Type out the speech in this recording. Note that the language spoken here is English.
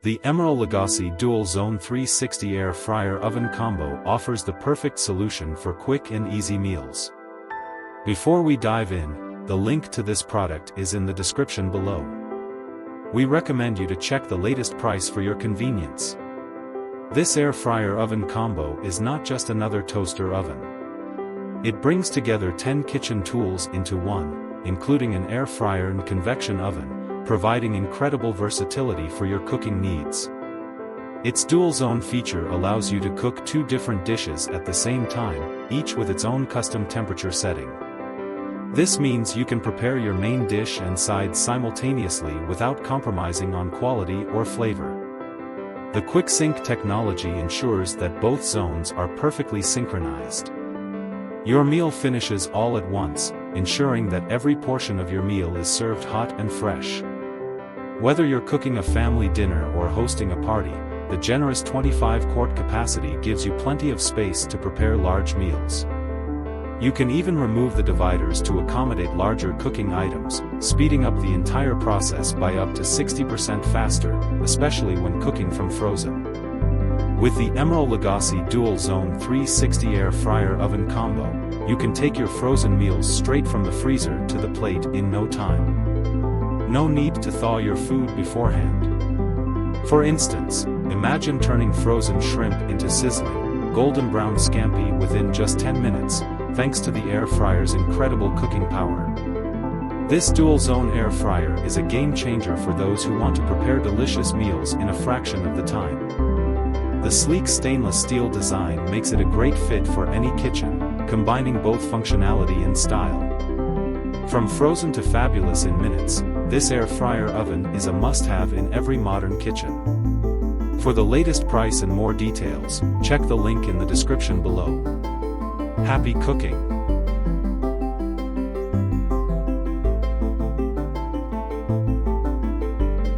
The Emeril Lagasse Dual Zone 360 Air Fryer Oven Combo offers the perfect solution for quick and easy meals. Before we dive in, the link to this product is in the description below. We recommend you to check the latest price for your convenience. This air fryer oven combo is not just another toaster oven. It brings together 10 kitchen tools into one, including an air fryer and convection oven, providing incredible versatility for your cooking needs. Its dual zone feature allows you to cook 2 different dishes at the same time, each with its own custom temperature setting. This means you can prepare your main dish and sides simultaneously without compromising on quality or flavor. The QuickSync technology ensures that both zones are perfectly synchronized. Your meal finishes all at once, ensuring that every portion of your meal is served hot and fresh. Whether you're cooking a family dinner or hosting a party, the generous 25-quart capacity gives you plenty of space to prepare large meals. You can even remove the dividers to accommodate larger cooking items, speeding up the entire process by up to 60% faster, especially when cooking from frozen. With the Emeril Lagasse Dual Zone 360 Air Fryer Oven Combo, you can take your frozen meals straight from the freezer to the plate in no time. No need to thaw your food beforehand. For instance, imagine turning frozen shrimp into sizzling, golden brown scampi within just 10 minutes, thanks to the air fryer's incredible cooking power. This dual zone air fryer is a game changer for those who want to prepare delicious meals in a fraction of the time. The sleek stainless steel design makes it a great fit for any kitchen, combining both functionality and style. From frozen to fabulous in minutes, this air fryer oven is a must-have in every modern kitchen. For the latest price and more details, check the link in the description below. Happy cooking!